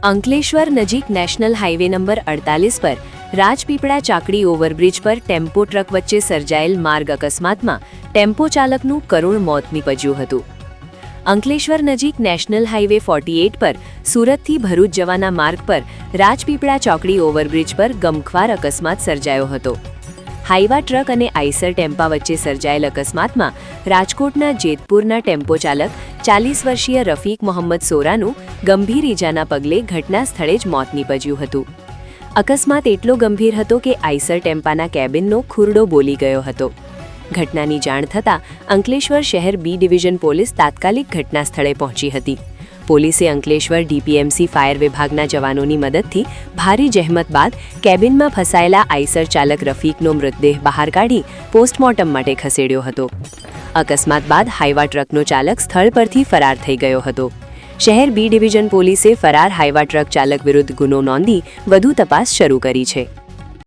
અંકલેશ્વર નજીક national highway number 48 પર Rajpipla ચાકડી overbridge પર ટેમ્પો ટ્રક વચ્ચે સર્જાયેલ માર્ગ અકસ્માતમાં ટેમ્પો ચાલકનું કરુણ મોત નીપજ્યું હતું. અંકલેશ્વર નજીક નેશનલ હાઈવે 48 પર સુરતથી ભરૂચ જવાના માર્ગ પર રાજપીપળા ચોકડી ઓવરબ્રિજ પર ગમખ્વાર અકસ્માત સર્જાયો હતો. હાઈવા ટ્રક અને આઈસર ટેમ્પા વચ્ચે સર્જાયેલ અકસ્માતમાં રાજકોટના જેતપુરના ટેમ્પો ચાલક 40 વર્ષીય રફીક મોહમ્મદ સોરાનું ગંભીર ઈજાના પગલે ઘટના સ્થળે જ મોત નીપજ્યું હતું. અકસ્માત એટલો ગંભીર હતો કે આઈસર ટેમ્પાના કેબિનનો ખુરડો બોલી ગયો હતો. ઘટનાની જાણ થતાં અંકલેશ્વર શહેર બી ડિવિઝન પોલીસ તાત્કાલિક ઘટના સ્થળે પહોંચી હતી. પોલીસે અંકલેશ્વર ડીપીએમસી ફાયર વિભાગના જવાનોની મદદથી ભારે જહેમત બાદ કેબિનમાં ફસાયેલા આઈસર ચાલક રફીકનો મૃતદેહ બહાર કાઢી પોસ્ટમોર્ટમ માટે ખસેડ્યો હતો. અકસ્માત બાદ હાઈવા ટ્રકનો ચાલક સ્થળ પરથી ફરાર થઈ ગયો હતો. શહેર બી ડિવિઝન પોલીસે ફરાર હાઈવા ટ્રક ચાલક વિરુદ્ધ ગુનો નોંધી વધુ તપાસ શરૂ કરી છે.